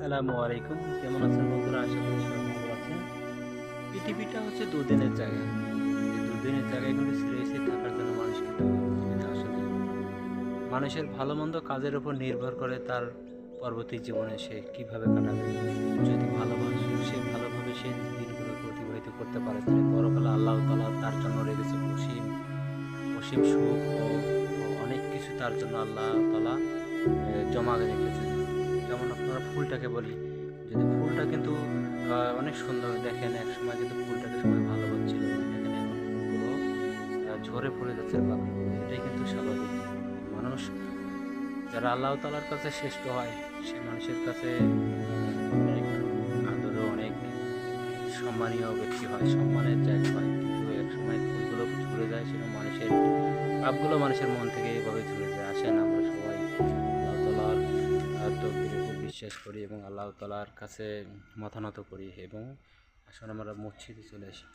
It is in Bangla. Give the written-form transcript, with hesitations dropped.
আসসালামু আলাইকুম। কেমন আছেন বন্ধুরা? আশা করি সবাই ভালো আছেন। পৃথিবীটা হচ্ছে দুদিনের জায়গা। এই দুদিনের জায়গায় কিন্তু সিরিয়াসলি থাকার জন্য মানুষ কিন্তু পৃথিবীতে আসলে মানুষের ভালো মন্দ কাজের উপর নির্ভর করে তার পরবর্তী জীবনে সে কিভাবে কাটাবে। যদি ভালোবাসে সে ভালোভাবে সে দিনগুলোকে অতিবাহিত করতে পারে তাহলে পরকালে আল্লাহ তাআলা তার জন্য রেখেছে অসীম অসীম সুখ ও অনেক কিছু তার জন্য আল্লাহ তাআলা জমা রেখেছেন। যেমন আপনারা ফুলটাকে বলি, যদি ফুলটা কিন্তু অনেক সুন্দর দেখেন, একসময় কিন্তু ফুলটাকে সবাই ভালোবাসছিল, দেখেন এখন ফুলগুলো ঝরে পড়ে যাচ্ছে পাতাগুলো। এটাই কিন্তু স্বাভাবিক। মানুষ যারা আল্লাহ তাআলার কাছে শ্রেষ্ঠ হয় সে মানুষের কাছে অনেক আদরে অনেক সম্মানীয় ব্যক্তি হয়, সম্মানের জায়গা হয়। কিন্তু একসময় ফুলগুলো ঝরে যায়, সেটা মানুষের পাপগুলো মানুষের মন থেকে এভাবে ঝরে যায়। আসেন আমরা সবাই আল্লাহ তাআলার তকদিরের উপর বিশ্বাস করি এবং আল্লাহ তাআলার কাছে মাথা নত করি এবং আসলে আমরা মসজিদে চলে আসি।